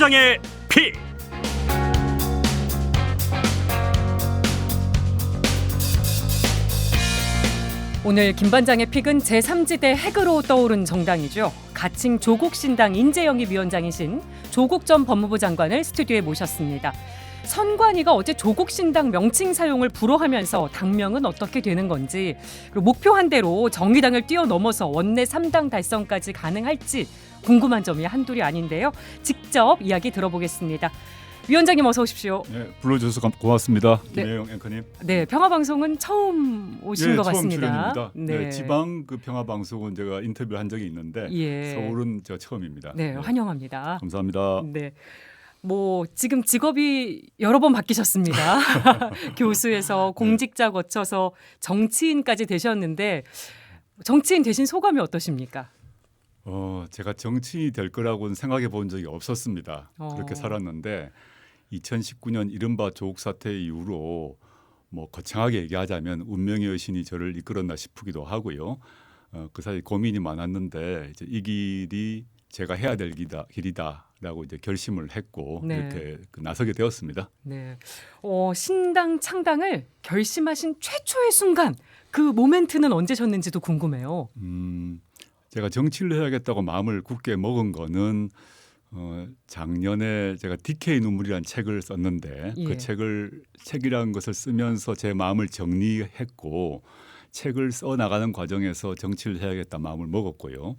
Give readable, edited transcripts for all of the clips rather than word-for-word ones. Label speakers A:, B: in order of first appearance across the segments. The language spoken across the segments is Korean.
A: 김반장의 픽.
B: 오늘 김반장의 픽은 제3지대 핵으로 떠오른 정당이죠. 가칭 조국신당 인재영입위원장이신 조국 전 법무부 장관을 스튜디오에 모셨습니다. 선관위가 어제 조국신당 명칭 사용을 불허하면서 당명은 어떻게 되는 건지, 그리고 목표한 대로 정의당을 뛰어넘어서 원내 3당 달성까지 가능할지 궁금한 점이 한둘이 아닌데요. 직접 이야기 들어보겠습니다. 위원장님 어서 오십시오.
C: 네, 불러주셔서 고맙습니다.
B: 네.
C: 김혜영 앵커님.
B: 네, 평화방송은 처음 오신 것
C: 처음
B: 같습니다.
C: 출연입니다. 네, 지방 그 평화방송은 제가 인터뷰를 한 적이 있는데 서울은 제가 처음입니다.
B: 네, 환영합니다.
C: 감사합니다.
B: 네. 뭐 지금 직업이 여러 번 바뀌셨습니다. 교수에서 공직자 거쳐서 정치인까지 되셨는데 정치인 되신 소감이 어떠십니까?
C: 제가 정치인이 될 거라고는 생각해 본 적이 없었습니다. 그렇게 살았는데 2019년 이른바 조국 사태 이후로 뭐 거창하게 얘기하자면 운명의 여신이 저를 이끌었나 싶기도 하고요. 그 사이 고민이 많았는데 이제 이 길이 제가 해야 될 길이다라고 이제 결심을 했고 이렇게 나서게 되었습니다.
B: 네. 신당 창당을 결심하신 최초의 순간 그 모멘트는 언제셨는지도 궁금해요.
C: 제가 정치를 해야겠다고 마음을 굳게 먹은 거는 작년에 제가 DK 눈물이라는 책을 썼는데 그 책이라는 것을 쓰면서 제 마음을 정리했고 책을 써 나가는 과정에서 정치를 해야겠다 마음을 먹었고요.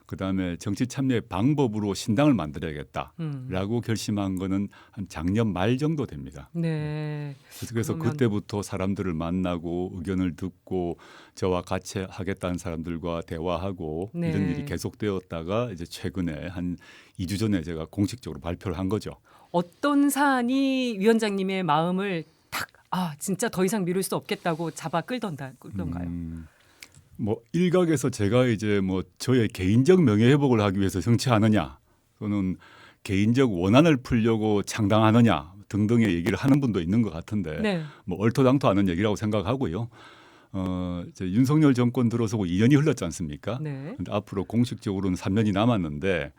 C: 그다음에 정치 참여의 방법으로 신당을 만들어야겠다라고 결심한 거는 한 작년 말 정도 됩니다.
B: 네.
C: 그래서 그때부터 사람들을 만나고 의견을 듣고 저와 같이 하겠다는 사람들과 대화하고 이런 일이 계속되었다가 이제 최근에 한 2주 전에 제가 공식적으로 발표를 한 거죠.
B: 어떤 사안이 위원장님의 마음을 진짜 더 이상 미룰 수 없겠다고 잡아 끌던가요?
C: 뭐 일각에서 제가 이제 뭐 저의 개인적 명예 회복을 하기 위해서 정치하느냐 또는 개인적 원한을 풀려고 창당하느냐 등등의 얘기를 하는 분도 있는 것 같은데 뭐 얼토당토하는 얘기라고 생각하고요. 이제 윤석열 정권 들어서고 2년이 흘렀지 않습니까? 근데 앞으로 공식적으로는 3년이 남았는데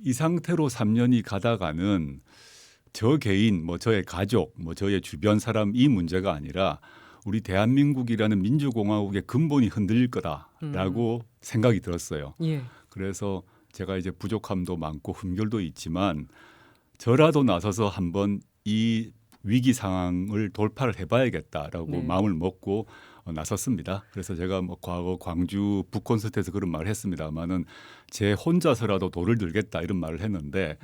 C: 이 상태로 3년이 가다가는 저 개인, 뭐 저의 가족, 뭐 저의 주변 사람 이 문제가 아니라 우리 대한민국이라는 민주공화국의 근본이 흔들릴 거다라고 생각이 들었어요. 그래서 제가 이제 부족함도 많고 흠결도 있지만 저라도 나서서 한번 이 위기 상황을 돌파를 해봐야겠다라고 마음을 먹고 나섰습니다. 그래서 제가 뭐 과거 광주 북콘서트에서 그런 말을 했습니다만은 제 혼자서라도 돌을 들겠다 이런 말을 했는데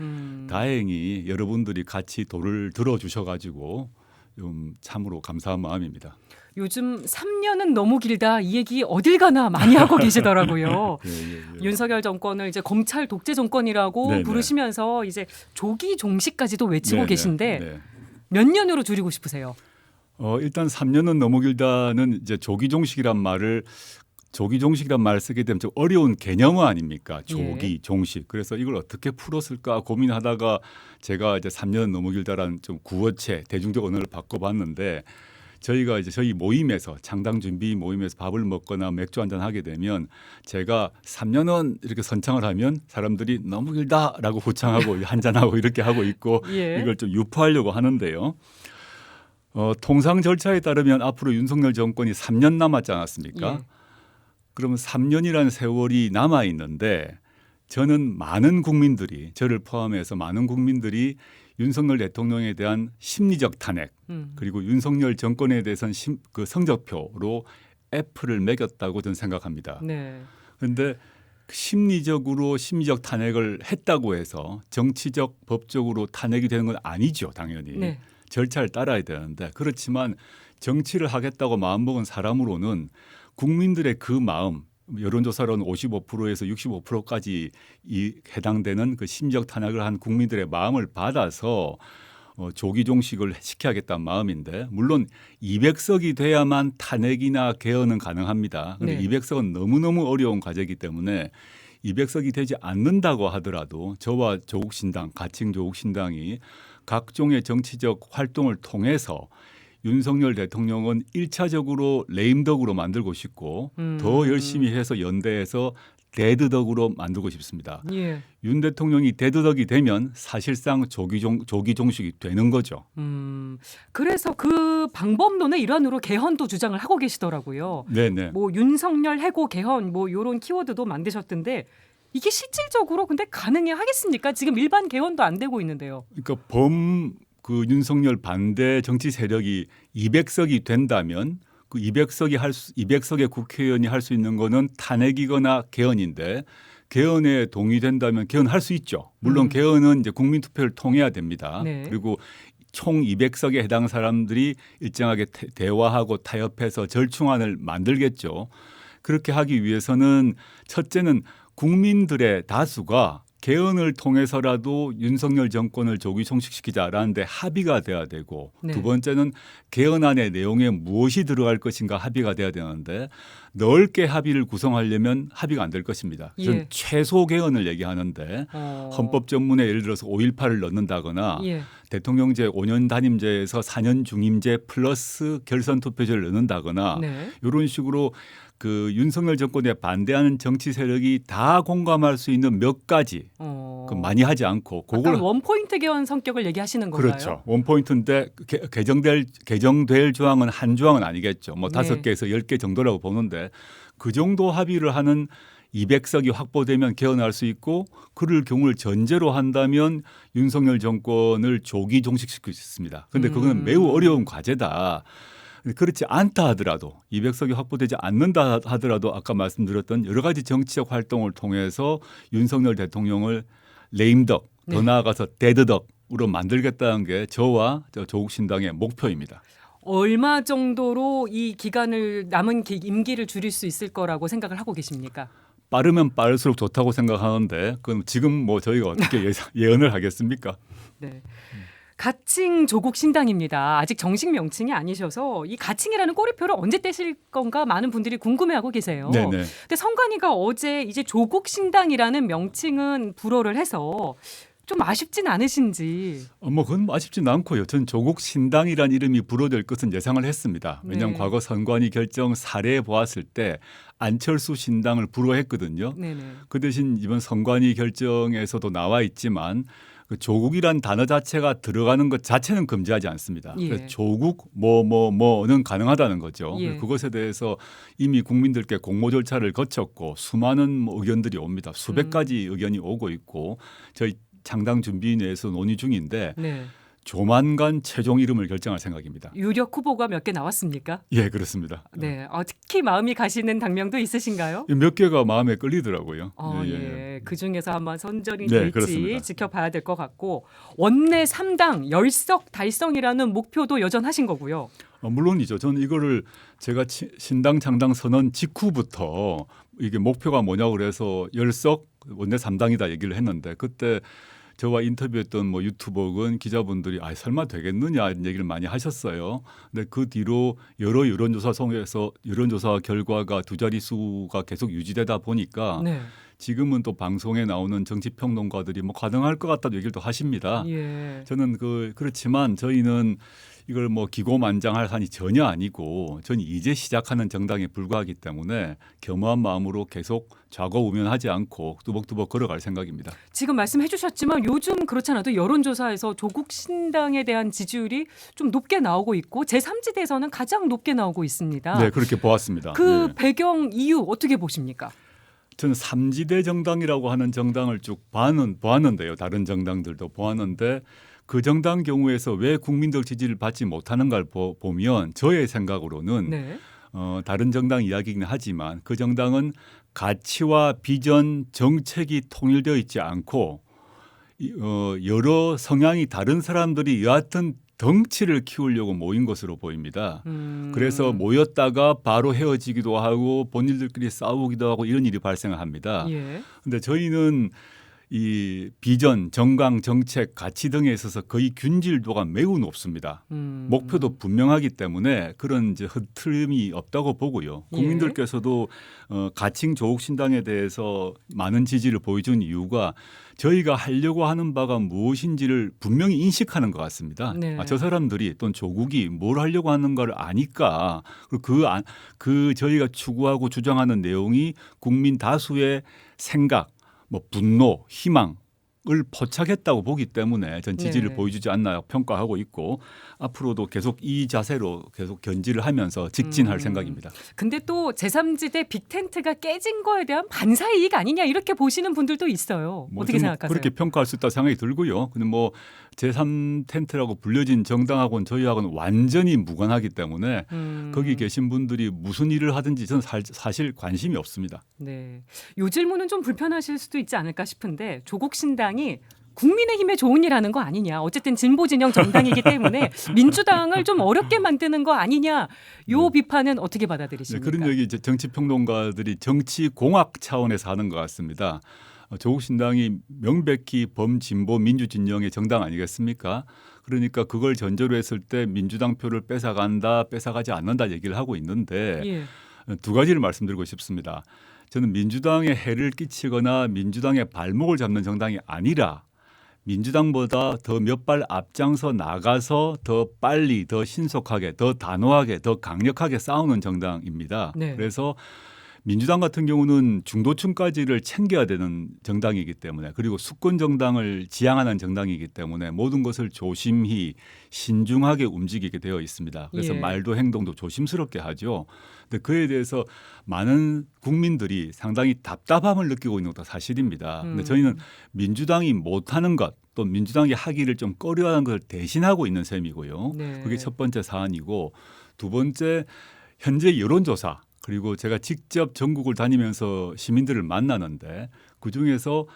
C: 다행히 여러분들이 같이 돌을 들어주셔가지고 좀 참으로 감사한 마음입니다.
B: 요즘 3년은 너무 길다 이 얘기 어딜 가나 많이 하고 계시더라고요. 윤석열 정권을 이제 검찰 독재 정권이라고 부르시면서 이제 조기 종식까지도 외치고 계신데 몇 년으로 줄이고 싶으세요?
C: 일단 3년은 너무 길다는 이제 조기 종식이란 말을 쓰게 되면 좀 어려운 개념어 아닙니까? 조기, 종식. 그래서 이걸 어떻게 풀었을까 고민하다가 제가 이제 3년은 너무 길다라는 좀 구어체, 대중적 언어를 바꿔봤는데 저희가 이제 저희 모임에서 창당 준비 모임에서 밥을 먹거나 맥주 한잔 하게 되면 제가 3년은 이렇게 선창을 하면 사람들이 너무 길다라고 후창하고 한잔하고 이렇게 하고 있고 이걸 좀 유포하려고 하는데요. 통상 절차에 따르면 앞으로 윤석열 정권이 3년 남았지 않았습니까? 그러면 3년이라는 세월이 남아 있는데 저는 많은 국민들이 저를 포함해서 많은 국민들이 윤석열 대통령에 대한 심리적 탄핵 그리고 윤석열 정권에 대해서는 그 성적표로 F를 매겼다고 저는 생각합니다. 그런데 심리적 탄핵을 했다고 해서 정치적 법적으로 탄핵이 되는 건 아니죠. 당연히 절차를 따라야 되는데 그렇지만 정치를 하겠다고 마음먹은 사람으로는 국민들의 그 마음 여론조사로는 55%에서 65%까지 해당되는 그 심리적 탄핵을 한 국민들의 마음을 받아서 조기 종식을 시켜야겠다는 마음인데 물론 200석이 돼야만 탄핵이나 개헌은 가능합니다. 그런데 200석은 너무너무 어려운 과제이기 때문에 200석이 되지 않는다고 하더라도 저와 조국신당, 가칭 조국신당이 각종의 정치적 활동을 통해서 윤석열 대통령은 1차적으로 레임덕으로 만들고 싶고 더 열심히 해서 연대해서 대드덕으로 만들고 싶습니다.
B: 예.
C: 윤 대통령이 대드덕이 되면 사실상 조기 종식이 되는 거죠.
B: 그래서 그 방법론의 일환으로 개헌도 주장을 하고 계시더라고요.
C: 네네.
B: 뭐 윤석열 해고 개헌 뭐 이런 키워드도 만드셨던데 이게 실질적으로 근데 가능해 하겠습니까? 지금 일반 개헌도 안 되고 있는데요.
C: 그러니까 그 윤석열 반대 정치 세력이 200석이 된다면 그 200석의 국회의원이 할 수 있는 거는 탄핵이거나 개헌인데 개헌에 동의된다면 개헌할 수 있죠. 물론 개헌은 이제 국민 투표를 통해야 됩니다.
B: 네.
C: 그리고 총 200석에 해당 사람들이 일정하게 대화하고 타협해서 절충안을 만들겠죠. 그렇게 하기 위해서는 첫째는 국민들의 다수가 개헌을 통해서라도 윤석열 정권을 조기 종식시키자라는데 합의가 돼야 되고
B: 네.
C: 두 번째는 개헌안의 내용에 무엇이 들어갈 것인가 합의가 돼야 되는데 넓게 합의를 구성하려면 합의가 안 될 것입니다. 저는
B: 예.
C: 최소 개헌을 얘기하는데 헌법 전문에 예를 들어서 5.18을 넣는다거나
B: 예.
C: 대통령제 5년 단임제에서 4년 중임제 플러스 결선 투표제를 넣는다거나
B: 네.
C: 이런 식으로 그 윤석열 정권에 반대하는 정치 세력이 다 공감할 수 있는 몇 가지 그 많이 하지 않고
B: 약간 원포인트 개헌 성격을 얘기하시는 건가요?
C: 그렇죠. 원포인트인데 개정될 조항은 한 조항은 아니겠죠. 뭐
B: 네.
C: 5개에서 10개 정도라고 보는데 그 정도 합의를 하는 200석이 확보되면 개헌할 수 있고 그럴 경우를 전제로 한다면 윤석열 정권을 조기 종식시킬 수 있습니다. 그런데 그건 매우 어려운 과제다. 그렇지 않다 하더라도 200석이 확보되지 않는다 하더라도 아까 말씀드렸던 여러 가지 정치적 활동을 통해서 윤석열 대통령을 레임덕 더
B: 네.
C: 나아가서 데드덕으로 만들겠다는 게 저와 조국 신당의 목표입니다.
B: 얼마 정도로 이 기간을 남은 임기를 줄일 수 있을 거라고 생각을 하고 계십니까?
C: 빠르면 빠를수록 좋다고 생각하는데 그럼 지금 뭐 저희가 어떻게 예언을 하겠습니까?
B: 네. 가칭 조국 신당입니다. 아직 정식 명칭이 아니셔서 이 가칭이라는 꼬리표를 언제 떼실 건가 많은 분들이 궁금해하고 계세요.
C: 네네.
B: 근데 선관위가 어제 이제 조국 신당이라는 명칭은 불허를 해서 좀 아쉽진 않으신지.
C: 뭐 그건 아쉽진 않고요. 전 조국 신당이란 이름이 불어될 것은 예상을 했습니다. 왜냐하면
B: 네.
C: 과거 선관위 결정 사례에 보았을 때 안철수 신당을 불허했거든요.
B: 네네.
C: 그 대신 이번 선관위 결정에서도 나와 있지만 그 조국이란 단어 자체가 들어가는 것 자체는 금지하지 않습니다.
B: 예.
C: 그래서 조국 뭐는 가능하다는 거죠.
B: 예.
C: 그것에 대해서 이미 국민들께 공모 절차를 거쳤고 수많은 의견들이 옵니다. 수백 가지 의견이 오고 있고 저희 창당 준비위원회에서 논의 중인데
B: 네.
C: 조만간 최종 이름을 결정할 생각입니다.
B: 유력 후보가 몇 개 나왔습니까?
C: 예, 그렇습니다.
B: 네. 특히 마음이 가시는 당명도 있으신가요?
C: 몇 개가 마음에 끌리더라고요.
B: 예. 그 중에서 한번 선정이
C: 네,
B: 될지
C: 그렇습니다.
B: 지켜봐야 될 것 같고 원내 3당 10석 달성이라는 목표도 여전하신 거고요.
C: 물론이죠. 저는 이거를 제가 신당 창당 선언 직후부터 이게 목표가 뭐냐고 그래서 10석 원내 3당이다 얘기를 했는데 그때 저와 인터뷰했던 뭐 유튜버건 기자분들이 설마 되겠느냐 이런 얘기를 많이 하셨어요. 근데 그 뒤로 여러 여론조사 통해서 여론조사 결과가 두 자릿수가 계속 유지되다 보니까
B: 네.
C: 지금은 또 방송에 나오는 정치평론가들이 뭐 가능할 것 같다는 얘기를 하십니다.
B: 예.
C: 저는 그렇지만 저희는 이걸 뭐 기고만장할 산이 전혀 아니고 저는 이제 시작하는 정당에 불과하기 때문에 겸허한 마음으로 계속 좌고우면하지 않고 뚜벅뚜벅 걸어갈 생각입니다.
B: 지금 말씀해 주셨지만 요즘 그렇지 않아도 여론조사에서 조국 신당에 대한 지지율이 좀 높게 나오고 있고 제3지대에서는 가장 높게 나오고 있습니다.
C: 네, 그렇게 보았습니다.
B: 그
C: 네.
B: 배경 이유 어떻게 보십니까?
C: 저는 3지대 정당이라고 하는 정당을 쭉 보았는데요. 다른 정당들도 보았는데 그 정당 경우에서 왜 국민들 지지를 받지 못하는가를 보면 저의 생각으로는
B: 네.
C: 다른 정당 이야기긴 하지만 그 정당은 가치와 비전, 정책이 통일되어 있지 않고 여러 성향이 다른 사람들이 여하튼 덩치를 키우려고 모인 것으로 보입니다. 그래서 모였다가 바로 헤어지기도 하고 본인들끼리 싸우기도 하고 이런 일이 발생을 합니다.
B: 예.
C: 그런데 저희는 이 비전, 정강, 정책, 가치 등에 있어서 거의 균질도가 매우 높습니다. 목표도 분명하기 때문에 그런 이제 흐트름이 없다고 보고요. 국민들께서도 가칭 조국 신당에 대해서 많은 지지를 보여준 이유가 저희가 하려고 하는 바가 무엇인지를 분명히 인식하는 것 같습니다.
B: 네.
C: 저 사람들이 또는 조국이 뭘 하려고 하는가를 아니까 그 저희가 추구하고 주장하는 내용이 국민 다수의 생각, 뭐 분노, 희망을 포착했다고 보기 때문에 전 지지를
B: 네.
C: 보여주지 않나 평가하고 있고 앞으로도 계속 이 자세로 계속 견지를 하면서 직진할 생각입니다.
B: 근데 또 제3지대 빅텐트가 깨진 거에 대한 반사이익 아니냐 이렇게 보시는 분들도 있어요.
C: 뭐
B: 어떻게
C: 좀
B: 생각하세요?
C: 그렇게 평가할 수 있다고 생각이 들고요. 근데 뭐 제3텐트라고 불려진 정당하고는 저희하고는 완전히 무관하기 때문에 거기 계신 분들이 무슨 일을 하든지 저는 사실 관심이 없습니다.
B: 네. 요 질문은 좀 불편하실 수도 있지 않을까 싶은데 조국 신당이 국민의힘에 좋은 일 하는 거 아니냐. 어쨌든 진보 진영 정당이기 때문에 민주당을 좀 어렵게 만드는 거 아니냐. 요 비판은 어떻게
C: 네,
B: 받아들이십니까?
C: 그런 얘기 이제 정치평론가들이 정치공학 차원에서 하는 것 같습니다. 조국 신당이 명백히 범진보 민주진영의 정당 아니겠습니까? 그러니까 그걸 전제로 했을 때 민주당 표를 뺏어간다, 뺏어가지 않는다 얘기를 하고 있는데
B: 예.
C: 두 가지를 말씀드리고 싶습니다. 저는 민주당에 해를 끼치거나 민주당의 발목을 잡는 정당이 아니라 민주당보다 더 몇 발 앞장서 나가서 더 빨리, 더 신속하게, 더 단호하게, 더 강력하게 싸우는 정당입니다.
B: 네.
C: 그래서 민주당 같은 경우는 중도층까지를 챙겨야 되는 정당이기 때문에 그리고 수권 정당을 지향하는 정당이기 때문에 모든 것을 조심히 신중하게 움직이게 되어 있습니다. 그래서
B: 예.
C: 말도 행동도 조심스럽게 하죠. 근데 그에 대해서 많은 국민들이 상당히 답답함을 느끼고 있는 것도 사실입니다. 근데 저희는 민주당이 못하는 것 또 민주당이 하기를 좀 꺼려하는 것을 대신하고 있는 셈이고요.
B: 네.
C: 그게 첫 번째 사안이고 두 번째 현재 여론조사 그리고 제가 직접 전국을 다니면서 시민들을 만나는데 그중에서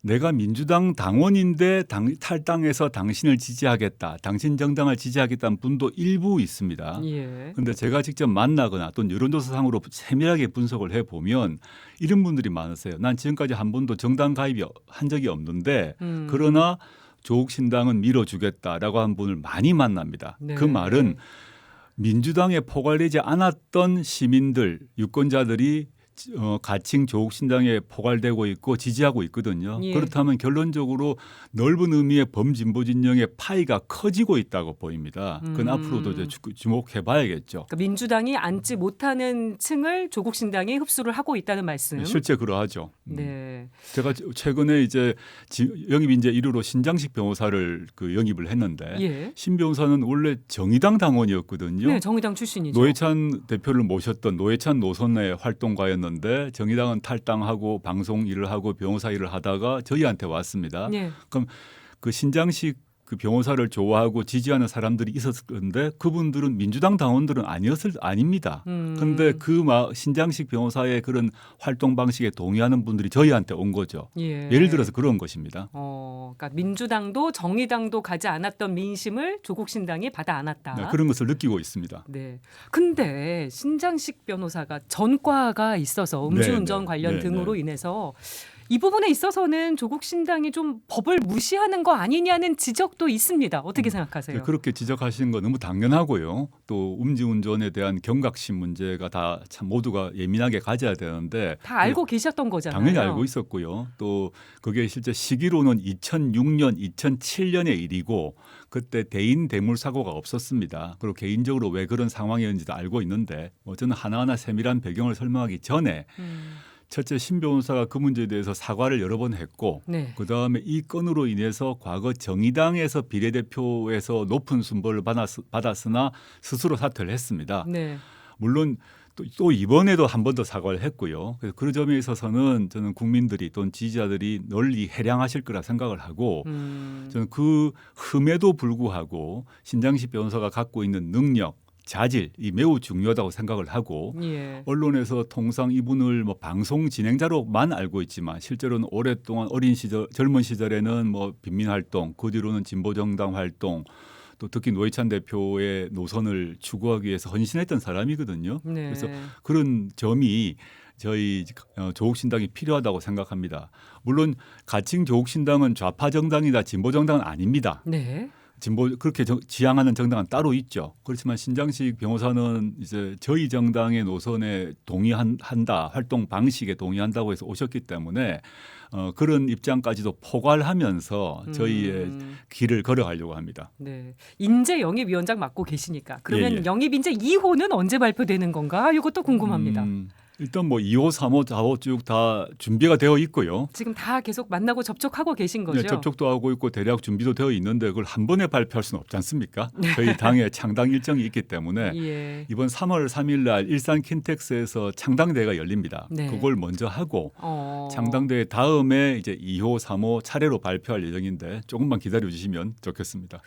C: 내가 민주당 당원인데 탈당해서 당신을 지지하겠다. 당신 정당을 지지하겠다는 분도 일부 있습니다.
B: 예.
C: 그런데 제가 직접 만나거나 또는 여론조사상으로 세밀하게 분석을 해보면 이런 분들이 많으세요. 난 지금까지 한 번도 정당 가입이 한 적이 없는데 그러나 조국 신당은 밀어주겠다라고 한 분을 많이 만납니다.
B: 네.
C: 그 말은 민주당에 포괄되지 않았던 시민들, 유권자들이 가칭 조국 신당에 포괄되고 있고 지지하고 있거든요.
B: 예.
C: 그렇다면 결론적으로 넓은 의미의 범진보 진영의 파이가 커지고 있다고 보입니다. 그건 앞으로도 이제 주목해 봐야겠죠.
B: 그러니까 민주당이 앉지 못하는 층을 조국 신당이 흡수를 하고 있다는 말씀.
C: 실제 그러하죠.
B: 네.
C: 제가 최근에 이제 영입 인재 1호로 신장식 변호사를 영입을 했는데
B: 예.
C: 신 변호사는 원래 정의당 당원이었거든요.
B: 네, 정의당 출신이죠.
C: 노회찬 대표를 모셨던 노회찬 노선의 활동가였는데 정의당은 탈당하고 방송 일을 하고 변호사 일을 하다가 저희한테 왔습니다.
B: 네.
C: 그럼 그 신장식 그 변호사를 좋아하고 지지하는 사람들이 있었는데 그분들은 민주당 당원들은 아닙니다. 그런데 신장식 변호사의 그런 활동 방식에 동의하는 분들이 저희한테 온 거죠.
B: 예.
C: 예를 들어서 그런 것입니다.
B: 그러니까 민주당도 정의당도 가지 않았던 민심을 조국 신당이 받아 안았다.
C: 네, 그런 것을 느끼고 있습니다.
B: 네. 근데 신장식 변호사가 전과가 있어서 음주운전
C: 네,
B: 관련
C: 네,
B: 등으로
C: 네.
B: 인해서 이 부분에 있어서는 조국 신당이 좀 법을 무시하는 거 아니냐는 지적도 있습니다. 어떻게 생각하세요?
C: 네, 그렇게 지적하시는 건 너무 당연하고요. 또 음주운전에 대한 경각심 문제가 다 참 모두가 예민하게 가져야 되는데
B: 다 알고 계셨던 거잖아요.
C: 당연히 알고 있었고요. 또 그게 실제 시기로는 2006년, 2007년의 일이고 그때 대인 대물 사고가 없었습니다. 그리고 개인적으로 왜 그런 상황이었는지도 알고 있는데 저는 하나하나 세밀한 배경을 설명하기 전에 첫째 신 변호사가 그 문제에 대해서 사과를 여러 번 했고
B: 네.
C: 그다음에 이 건으로 인해서 과거 정의당에서 비례대표에서 높은 순보를 받았으나 스스로 사퇴를 했습니다.
B: 네.
C: 물론 또 이번에도 한 번 더 사과를 했고요. 그래서 그 점에 있어서는 저는 국민들이 또는 지지자들이 널리 해량하실 거라 생각을 하고 저는 그 흠에도 불구하고 신장식 변호사가 갖고 있는 능력 자질이 매우 중요하다고 생각을 하고
B: 예.
C: 언론에서 통상 이분을 방송 진행자로만 알고 있지만 실제로는 오랫동안 젊은 시절에는 빈민 활동, 그 뒤로는 진보정당 활동, 또 특히 노회찬 대표의 노선을 추구하기 위해서 헌신했던 사람이거든요.
B: 네.
C: 그래서 그런 점이 저희 조국신당이 필요하다고 생각합니다. 물론 가칭 조국신당은 좌파 정당이다 진보 정당은 아닙니다.
B: 네.
C: 진보 그렇게 지향하는 정당은 따로 있죠. 그렇지만 신장식 변호사는 이제 저희 정당의 노선에 동의한다, 활동 방식에 동의한다고 해서 오셨기 때문에 그런 입장까지도 포괄하면서 저희의 길을 걸어가려고 합니다.
B: 네. 인재 영입위원장 맡고 계시니까 그러면
C: 예, 예.
B: 영입 인재 2호는 언제 발표되는 건가? 이것도 궁금합니다.
C: 일단 뭐 2호, 3호, 4호 쭉 다 준비가 되어 있고요.
B: 지금 다 계속 만나고 접촉하고 계신 거죠?
C: 네, 접촉도 하고 있고 대략 준비도 되어 있는데 그걸 한 번에 발표할 수는 없지 않습니까? 저희 당의 창당 일정이 있기 때문에
B: 예.
C: 이번 3월 3일 날 일산 킨텍스에서 창당대회가 열립니다.
B: 네.
C: 그걸 먼저 하고
B: 어.
C: 창당대회 다음에 이제 2호, 3호 차례로 발표할 예정인데 조금만 기다려 주시면 좋겠습니다.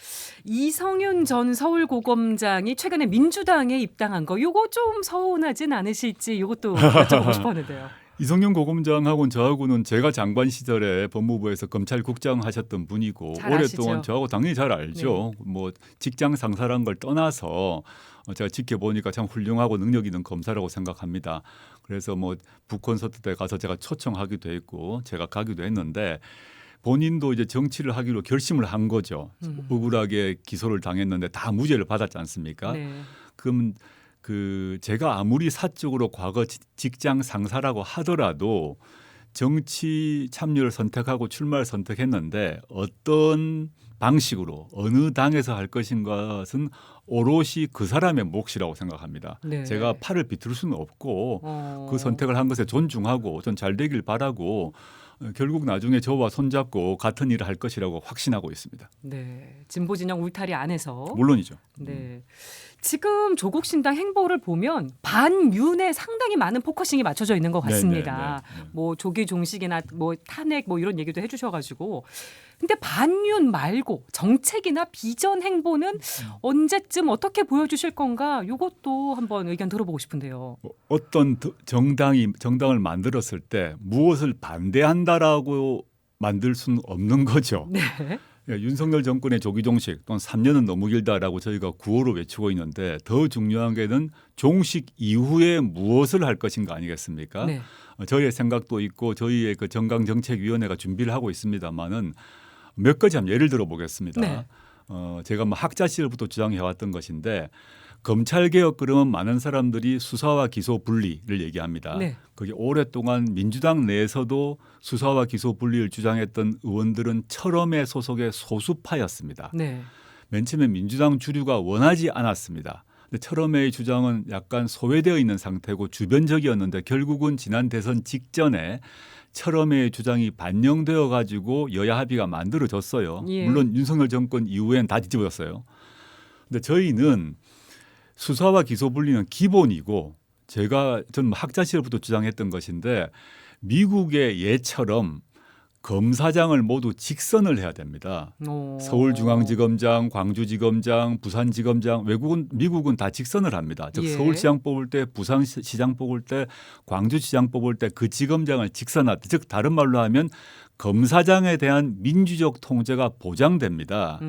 B: 이성윤 전 서울고검장이 최근에 민주당에 입당한 거 요거 좀 서운하진 않으실지 요것도 여쭤보고 싶었는데요.
C: 이성윤 고검장하고는 저하고는 제가 장관 시절에 법무부에서 검찰국장 하셨던 분이고
B: 잘
C: 오랫동안
B: 아시죠?
C: 저하고 당연히 잘 알죠. 뭐 직장 상사란 걸 떠나서 제가 지켜보니까 참 훌륭하고 능력 있는 검사라고 생각합니다. 그래서 뭐 북콘서트 때 가서 제가 초청하기도 했고 제가 가기도 했는데 본인도 이제 정치를 하기로 결심을 한 거죠. 억울하게 기소를 당했는데 다 무죄를 받았지 않습니까?
B: 네.
C: 그럼 제가 아무리 사적으로 과거 직장 상사라고 하더라도 정치 참여를 선택하고 출마를 선택했는데 어떤 방식으로 어느 당에서 할 것인가는 오롯이 그 사람의 몫이라고 생각합니다.
B: 네.
C: 제가 팔을 비틀 수는 없고 그 선택을 한 것에 존중하고 전 잘 되길 바라고 결국 나중에 저와 손잡고 같은 일을 할 것이라고 확신하고 있습니다.
B: 네. 진보 진영 울타리 안에서
C: 물론이죠.
B: 네. 지금 조국 신당 행보를 보면 반윤에 상당히 많은 포커싱이 맞춰져 있는 것 같습니다.
C: 네.
B: 뭐 조기 종식이나 뭐 탄핵 뭐 이런 얘기도 해주셔가지고 근데 반윤 말고 정책이나 비전 행보는 언제쯤 어떻게 보여주실 건가? 이것도 한번 의견 들어보고 싶은데요.
C: 어떤 정당을 만들었을 때 무엇을 반대한다라고 만들 수는 없는 거죠.
B: 네.
C: 윤석열 정권의 조기 종식 또는 3년은 너무 길다라고 저희가 구호로 외치고 있는데 더 중요한 게는 종식 이후에 무엇을 할 것인가 아니겠습니까?
B: 네.
C: 저희의 생각도 있고 저희의 그 정강정책위원회가 준비를 하고 있습니다만은 몇 가지 한번 예를 들어 보겠습니다.
B: 네.
C: 제가 뭐 학자 시절부터 주장해왔던 것인데 검찰 개혁 그러면 많은 사람들이 수사와 기소 분리를 얘기합니다.
B: 네.
C: 그게 오랫동안 민주당 내에서도 수사와 기소 분리를 주장했던 의원들은 철험의 소속의 소수파였습니다.
B: 네.
C: 맨 처음에 민주당 주류가 원하지 않았습니다. 근데 철험의 주장은 약간 소외되어 있는 상태고 주변적이었는데 결국은 지난 대선 직전에 철험의 주장이 반영되어 가지고 여야 합의가 만들어졌어요.
B: 예.
C: 물론 윤석열 정권 이후엔 다 뒤집어졌어요. 근데 저희는 수사와 기소 분리는 기본이고 저는 학자 시절부터 주장했던 것인데 미국의 예처럼 검사장을 모두 직선을 해야 됩니다. 서울중앙지검장, 광주지검장, 부산지검장, 미국은 다 직선을 합니다. 즉
B: 예.
C: 서울시장 뽑을 때, 부산시장 뽑을 때, 광주시장 뽑을 때 그 지검장을 직선하다. 즉 다른 말로 하면 검사장에 대한 민주적 통제가 보장됩니다.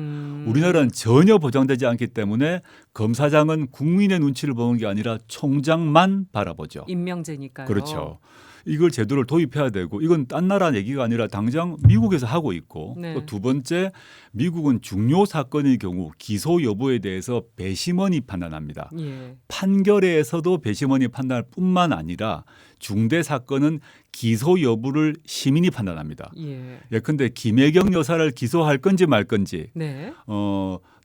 C: 우리나라는 전혀 보장되지 않기 때문에 검사장은 국민의 눈치를 보는 게 아니라 총장만 바라보죠.
B: 임명제니까요.
C: 그렇죠. 이걸 제도를 도입해야 되고 이건 딴 나라 얘기가 아니라 당장 미국에서 하고 있고
B: 네.
C: 또 두 번째 미국은 중요 사건의 경우 기소 여부에 대해서 배심원이 판단합니다.
B: 예.
C: 판결에서도 배심원이 판단할 뿐만 아니라 중대 사건은 기소 여부를 시민이 판단합니다.
B: 예.
C: 예컨대 김혜경 여사를 기소할 건지 말 건지
B: 네.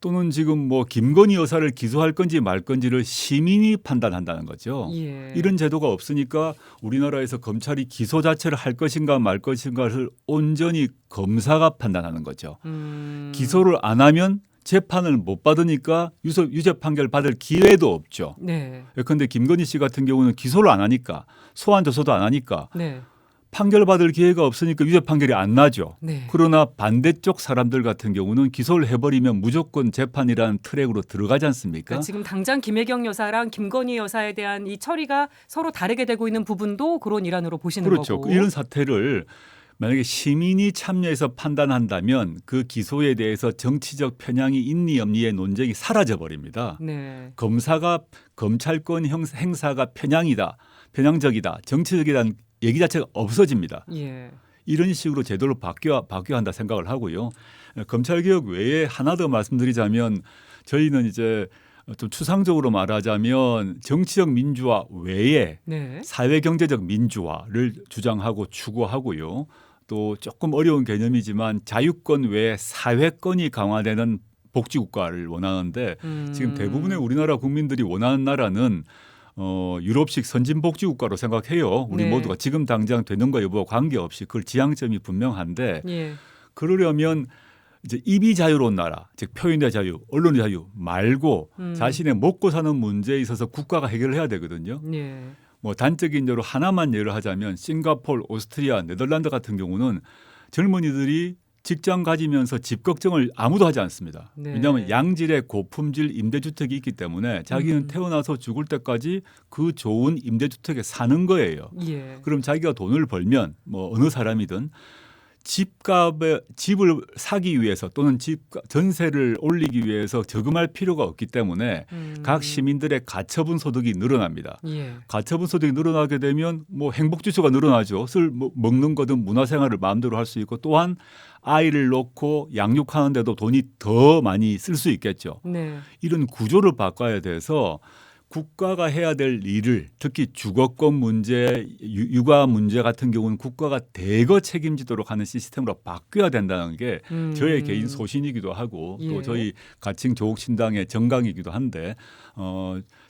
C: 또는 지금 뭐 김건희 여사를 기소할 건지 말 건지를 시민이 판단한다는 거죠.
B: 예.
C: 이런 제도가 없으니까 우리나라에서 검찰이 기소 자체를 할 것인가 말 것인가를 온전히 검사가 판단하는 거죠. 기소를 안 하면 재판을 못 받으니까 유죄 판결 받을 기회도 없죠.
B: 네.
C: 예컨대 김건희 씨 같은 경우는 기소를 안 하니까 소환 조사도 안 하니까
B: 네.
C: 판결 받을 기회가 없으니까 유죄 판결이 안 나죠.
B: 네.
C: 그러나 반대쪽 사람들 같은 경우는 기소를 해버리면 무조건 재판이라는 트랙으로 들어가지 않습니까?
B: 그러니까 지금 당장 김혜경 여사랑 김건희 여사에 대한 이 처리가 서로 다르게 되고 있는 부분도 그런 일환으로 보시는
C: 그렇죠.
B: 거고.
C: 이런 사태를 만약에 시민이 참여해서 판단한다면 그 기소에 대해서 정치적 편향이 있니 없니의 논쟁이 사라져 버립니다.
B: 네.
C: 검찰권 행사가 편향적이다, 정치적이라는 얘기 자체가 없어집니다.
B: 예.
C: 이런 식으로 제도를 바뀌어야 한다 생각을 하고요. 검찰개혁 외에 하나 더 말씀드리자면 저희는 이제 좀 추상적으로 말하자면 정치적 민주화 외에
B: 네.
C: 사회경제적 민주화를 주장하고 추구하고요. 또 조금 어려운 개념이지만 자유권 외에 사회권이 강화되는 복지국가를 원하는데 지금 대부분의 우리나라 국민들이 원하는 나라는 유럽식 선진복지국가로 생각해요. 우리
B: 네.
C: 모두가 지금 당장 되는 거 여부와 관계없이 그걸 지향점이 분명한데
B: 예.
C: 그러려면 이제 입이 자유로운 나라, 즉 표현의 자유, 언론의 자유 말고 자신의 먹고 사는 문제에 있어서 국가가 해결을 해야 되거든요.
B: 예.
C: 뭐 단적인 예로 하나만 예를 하자면 싱가포르, 오스트리아, 네덜란드 같은 경우는 젊은이들이 직장 가지면서 집 걱정을 아무도 하지 않습니다.
B: 네.
C: 왜냐하면 양질의 고품질 임대주택이 있기 때문에 자기는 태어나서 죽을 때까지 그 좋은 임대주택에 사는 거예요.
B: 예.
C: 그럼 자기가 돈을 벌면 뭐 어느 사람이든 집을 사기 위해서 또는 전세를 올리기 위해서 저금할 필요가 없기 때문에 각 시민들의 가처분 소득이 늘어납니다.
B: 예.
C: 가처분 소득이 늘어나게 되면 뭐 행복 지수가 늘어나죠. 먹는 거든 문화생활을 마음대로 할 수 있고 또한 아이를 놓고 양육하는데도 돈이 더 많이 쓸 수 있겠죠.
B: 네.
C: 이런 구조를 바꿔야 돼서 국가가 해야 될 일을 특히 주거권 문제, 육아 문제 같은 경우는 국가가 대거 책임지도록 하는 시스템으로 바뀌어야 된다는 게 저의 개인 소신이기도 하고
B: 예.
C: 또 저희 가칭 조국신당의 정강이기도 한데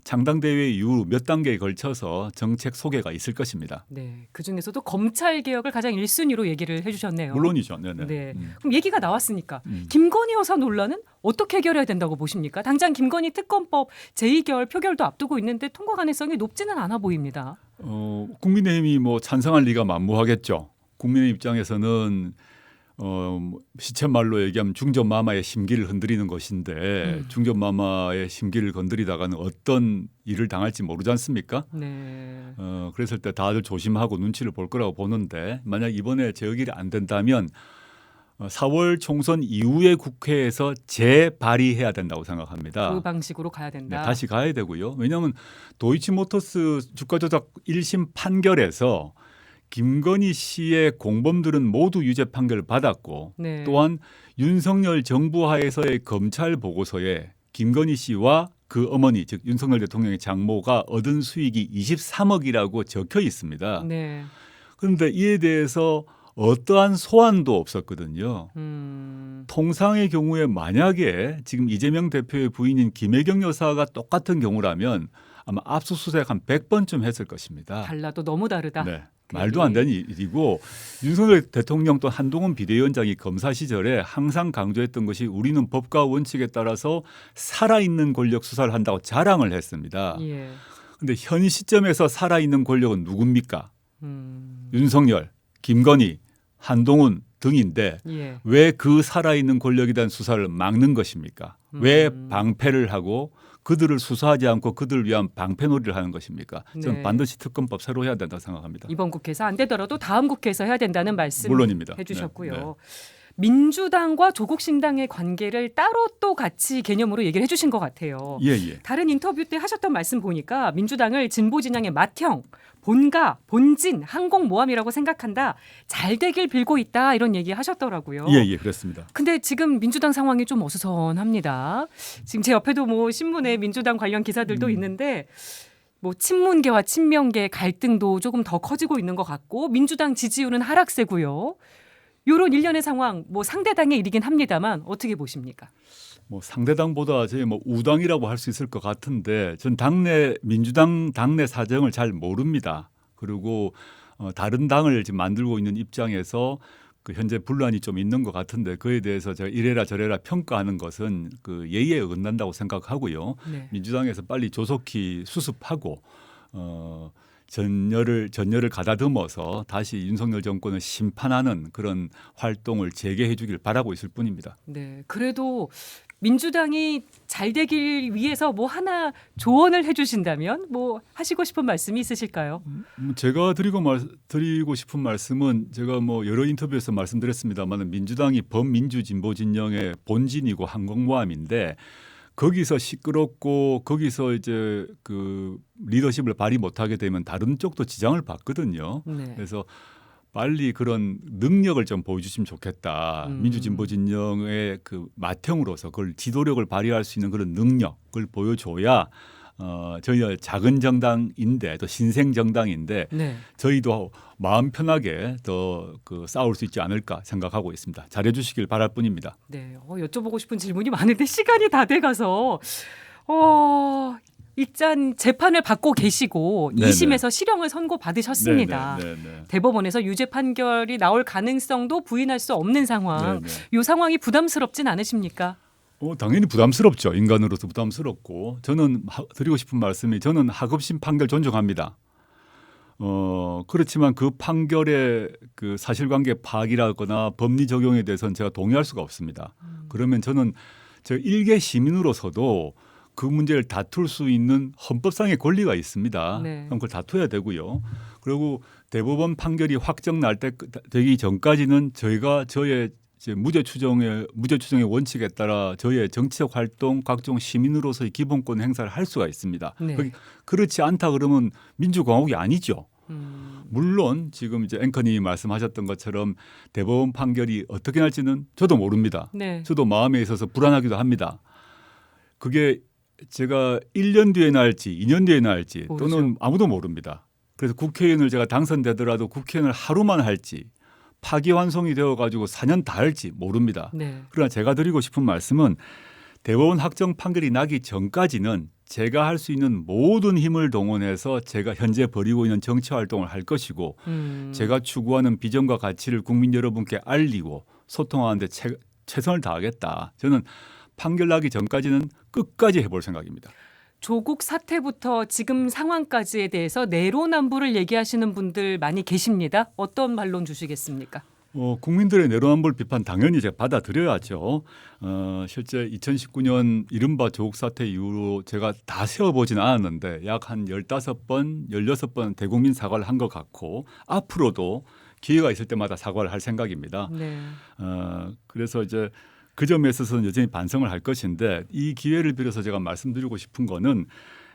C: 창당 대회 이후 몇 단계에 걸쳐서 정책 소개가 있을 것입니다.
B: 네. 그 중에서도 검찰 개혁을 가장 1순위로 얘기를 해주셨네요.
C: 물론이죠. 네네.
B: 네. 그럼 얘기가 나왔으니까
C: 음.
B: 김건희 여사 논란은 어떻게 해결해야 된다고 보십니까? 당장 김건희 특검법 제2결 표결도 앞두고 있는데 통과 가능성이 높지는 않아 보입니다.
C: 국민의힘이 뭐 찬성할 리가 만무하겠죠. 국민의 입장에서는 시쳇말로 얘기하면 중전마마의 심기를 흔들리는 것인데 중전마마의 심기를 건드리다가는 어떤 일을 당할지 모르지 않습니까?
B: 네.
C: 그랬을 때 다들 조심하고 눈치를 볼 거라고 보는데 만약 이번에 제의결이 안 된다면 4월 총선 이후에 국회에서 재발의해야 된다고 생각합니다.
B: 그 방식으로 가야 된다.
C: 네, 다시 가야 되고요. 왜냐하면 도이치모터스 주가 조작 1심 판결에서 김건희 씨의 공범들은 모두 유죄 판결을 받았고
B: 네.
C: 또한 윤석열 정부 하에서의 검찰 보고서에 김건희 씨와 그 어머니 즉 윤석열 대통령의 장모가 얻은 수익이 23억이라고 적혀 있습니다.
B: 네.
C: 그런데 이에 대해서 어떠한 소환도 없었거든요. 통상의 경우에 만약에 지금 이재명 대표의 부인인 김혜경 여사가 똑같은 경우라면 아마 압수수색 한 100번쯤 했을 것입니다.
B: 달라도 너무 다르다.
C: 네. 말도 안 되는 일이고 윤석열 대통령 또 한동훈 비대위원장이 검사 시절에 항상 강조했던 것이 우리는 법과 원칙에 따라서 살아있는 권력 수사를 한다고 자랑을 했습니다. 그런데
B: 예.
C: 현 시점에서 살아있는 권력은 누굽니까? 윤석열, 김건희, 한동훈 등인데
B: 예.
C: 왜 그 살아있는 권력에 대한 수사를 막는 것입니까? 왜 방패를 하고 그들을 수사하지 않고 그들을 위한 방패놀이를 하는 것입니까? 저는
B: 네.
C: 반드시 특검법 새로 해야 된다고 생각합니다.
B: 이번 국회에서 안 되더라도 다음 국회에서 해야 된다는 말씀
C: 물론입니다.
B: 해주셨고요.
C: 네, 네.
B: 민주당과 조국신당의 관계를 따로 또 같이 개념으로 얘기를 해주신 것 같아요.
C: 예, 예.
B: 다른 인터뷰 때 하셨던 말씀 보니까 민주당을 진보 진영의 맏형, 본가, 본진, 항공모함이라고 생각한다. 잘 되길 빌고 있다. 이런 얘기 하셨더라고요.
C: 예, 예, 그렇습니다.
B: 근데 지금 민주당 상황이 좀 어수선합니다. 지금 제 옆에도 뭐 신문에 민주당 관련 기사들도 있는데 뭐 친문계와 친명계 갈등도 조금 더 커지고 있는 것 같고 민주당 지지율은 하락세고요. 이런 일련의 상황 뭐 상대당의 일이긴 합니다만 어떻게 보십니까?
C: 뭐 상대당보다 저희 뭐 우당이라고 할 수 있을 것 같은데 전 민주당 당내 사정을 잘 모릅니다. 그리고 다른 당을 지금 만들고 있는 입장에서 그 현재 분란이 좀 있는 것 같은데 그에 대해서 제가 이래라 저래라 평가하는 것은 그 예의에 어긋난다고 생각하고요.
B: 네.
C: 민주당에서 빨리 조속히 수습하고 전열을 가다듬어서 다시 윤석열 정권을 심판하는 그런 활동을 재개해 주길 바라고 있을 뿐입니다.
B: 네, 그래도 민주당이 잘 되길 위해서 뭐 하나 조언을 해주신다면 뭐 하시고 싶은 말씀이 있으실까요?
C: 제가 드리고 싶은 말씀은 제가 뭐 여러 인터뷰에서 말씀드렸습니다만 민주당이 범민주 진보 진영의 본진이고 항공모함인데 거기서 시끄럽고 거기서 이제 그 리더십을 발휘 못하게 되면 다른 쪽도 지장을 받거든요.
B: 네.
C: 그래서 빨리 그런 능력을 좀 보여주시면 좋겠다. 민주진보 진영의 그 맏형으로서 그걸 지도력을 발휘할 수 있는 그런 능력을 보여줘야 저희가 작은 정당인데 또 신생 정당인데
B: 네.
C: 저희도 마음 편하게 더 그 싸울 수 있지 않을까 생각하고 있습니다. 잘해주시길 바랄 뿐입니다.
B: 네. 여쭤보고 싶은 질문이 많은데 시간이 다 돼가서 일단 재판을 받고 계시고
C: 네네.
B: 2심에서 실형을 선고받으셨습니다.
C: 네네.
B: 대법원에서 유죄 판결이 나올 가능성도 부인할 수 없는 상황.
C: 네네.
B: 이 상황이 부담스럽진 않으십니까?
C: 당연히 부담스럽죠. 인간으로서 부담스럽고 저는 드리고 싶은 말씀이 저는 하급심 판결 존중합니다. 그렇지만 그 판결의 그 사실관계 파악이라거나 법리 적용에 대해서는 제가 동의할 수가 없습니다. 그러면 저는 저 일개 시민으로서도 그 문제를 다툴 수 있는 헌법상의 권리가 있습니다.
B: 네.
C: 그럼 그걸 다투어야 되고요. 그리고 대법원 판결이 확정 날 때 되기 전까지는 저희가 저의 이제 무죄 추정의 원칙에 따라 저의 정치적 활동, 각종 시민으로서의 기본권 행사를 할 수가 있습니다.
B: 네.
C: 그렇지 않다 그러면 민주공화국이 아니죠. 물론 지금 이제 앵커님이 말씀하셨던 것처럼 대법원 판결이 어떻게 날지는 저도 모릅니다.
B: 네.
C: 저도 마음에 있어서 불안하기도 합니다. 그게 제가 1년 뒤에 날지 2년 뒤에 날지
B: 모르죠.
C: 또는 아무도 모릅니다. 그래서 국회의원을 제가 당선되더라도 국회의원을 하루만 할지 파기환송이 되어가지고 4년 다 할지 모릅니다.
B: 네.
C: 그러나 제가 드리고 싶은 말씀은 대법원 확정 판결이 나기 전까지는 제가 할 수 있는 모든 힘을 동원해서 제가 현재 벌이고 있는 정치 활동을 할 것이고 제가 추구하는 비전과 가치를 국민 여러분께 알리고 소통하는데 최선을 다하겠다. 저는 판결 나기 전까지는 끝까지 해볼 생각입니다.
B: 조국 사태부터 지금 상황까지에 대해서 내로남불을 얘기하시는 분들 많이 계십니다. 어떤 반론 주시겠습니까?
C: 국민들의 내로남불 비판 당연히 제가 받아들여야죠. 실제 2019년 이른바 조국 사태 이후로 제가 다 세어보진 않았는데 약 한 15번, 16번 대국민 사과를 한 것 같고 앞으로도 기회가 있을 때마다 사과를 할 생각입니다.
B: 네.
C: 그래서 이제 그 점에 있어서는 여전히 반성을 할 것인데 이 기회를 빌어서 제가 말씀드리고 싶은 거는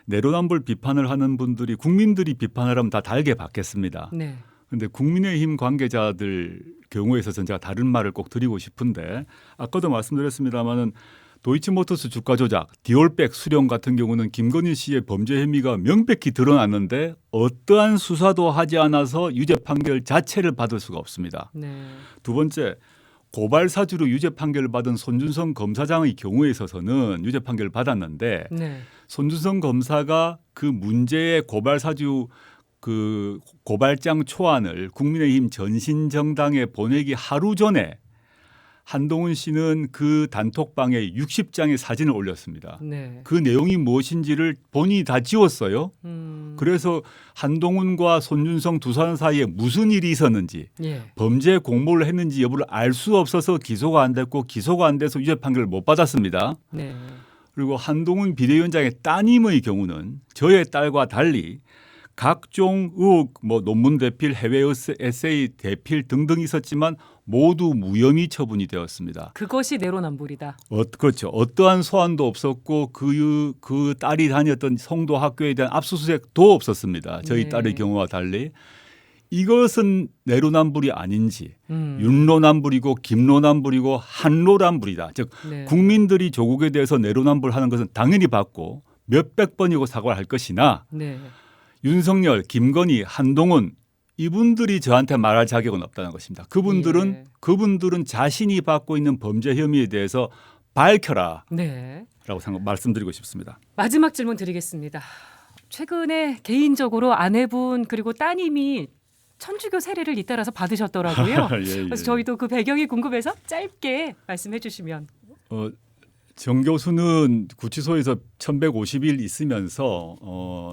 C: 내로남불 비판을 하는 분들이 국민들이 비판하려면 다 달게 받겠습니다.
B: 네.
C: 그런데 국민의힘 관계자들 경우에 있어서는 제가 다른 말을 꼭 드리고 싶은데 아까도 말씀드렸습니다마는 도이치모터스 주가 조작, 디올백 수령 같은 경우는 김건희 씨의 범죄 혐의가 명백히 드러났는데 어떠한 수사도 하지 않아서 유죄 판결 자체를 받을 수가 없습니다.
B: 네.
C: 두 번째, 고발 사주로 유죄 판결을 받은 손준성 검사장의 경우에 있어서는 유죄 판결을 받았는데
B: 네.
C: 손준성 검사가 그 문제의 고발 사주 그 고발장 초안을 국민의힘 전신정당에 보내기 하루 전에 한동훈 씨는 그 단톡방에 60장의 사진을 올렸습니다.
B: 네.
C: 그 내용이 무엇인지를 본인이 다 지웠어요. 그래서 한동훈과 손준성 두 사람 사이에 무슨 일이 있었는지
B: 예.
C: 범죄 공모를 했는지 여부를 알 수 없어서 기소가 안 됐고 기소가 안 돼서 유죄 판결을 못 받았습니다.
B: 네.
C: 그리고 한동훈 비대위원장의 따님의 경우는 저의 딸과 달리 각종 의혹, 논문 대필, 해외 에세이 대필 등등 있었지만 모두 무혐의 처분이 되었습니다.
B: 그것이 내로남불이다.
C: 그렇죠. 어떠한 소환도 없었고 그 딸이 다녔던 성도 학교에 대한 압수수색도 없었습니다. 저희
B: 네.
C: 딸의 경우와 달리. 이것은 내로남불이 아닌지 윤로남불이고 김로남불이고 한로남불이다. 즉
B: 네.
C: 국민들이 조국에 대해서 내로남불하는 것은 당연히 받고 몇백 번이고 사과를 할 것이나
B: 네.
C: 윤석열, 김건희, 한동훈 이분들이 저한테 말할 자격은 없다는 것입니다. 그분들은 자신이 받고 있는 범죄 혐의에 대해서 밝혀라라고
B: 네.
C: 말씀드리고 싶습니다.
B: 마지막 질문 드리겠습니다. 최근에 개인적으로 아내분 그리고 따님이 천주교 세례를 잇따라서 받으셨더라고요.
C: 예.
B: 그래서 저희도 그 배경이 궁금해서 짧게 말씀해 주시면.
C: 정 교수는 구치소에서 1150일 있으면서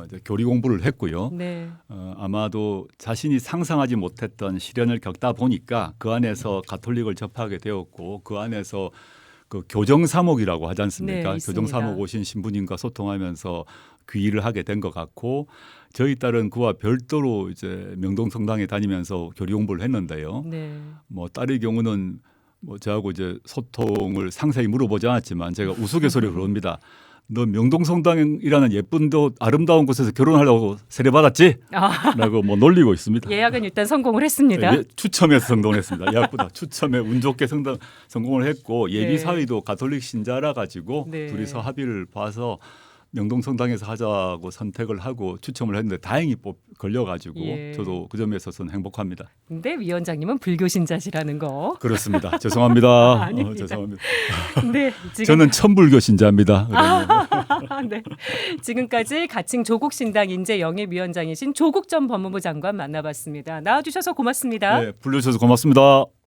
C: 이제 교리 공부를 했고요.
B: 네.
C: 아마도 자신이 상상하지 못했던 시련을 겪다 보니까 그 안에서 가톨릭을 접하게 되었고 그 안에서 그 교정사목이라고 하지 않습니까?
B: 네, 있습니다.
C: 교정사목 오신 신부님과 소통하면서 귀의를 하게 된 것 같고 저희 딸은 그와 별도로 이제 명동성당에 다니면서 교리 공부를 했는데요.
B: 네.
C: 뭐 딸의 경우는 뭐 저하고 이제 소통을 상세히 물어보지 않았지만 제가 우스갯소리로 그럽니다. 너 명동성당이라는 예쁜 아름다운 곳에서 결혼하려고 세례받았지?
B: 아,
C: 라고 뭐 놀리고 있습니다.
B: 예약은 일단 성공을 했습니다.
C: 예, 추첨해서 성공했습니다. 예약보다 추첨에 운 좋게 성공을 했고 예비
B: 네.
C: 사위도 가톨릭 신자라 가지고
B: 네.
C: 둘이서 합의를 봐서 명동성당에서 하자고 선택을 하고 추첨을 했는데 다행히 걸려가지고
B: 예.
C: 저도 그 점에 있어서는 행복합니다.
B: 근데 위원장님은 불교 신자시라는 거.
C: 그렇습니다. 죄송합니다.
B: 아닙니다.
C: 죄송합니다.
B: 네, 지금
C: 저는 천불교 신자입니다. 그러면.
B: 네. 지금까지 가칭 조국신당 인재영입위원장이신 조국 전 법무부 장관 만나봤습니다. 나와주셔서 고맙습니다.
C: 네, 불러주셔서 고맙습니다.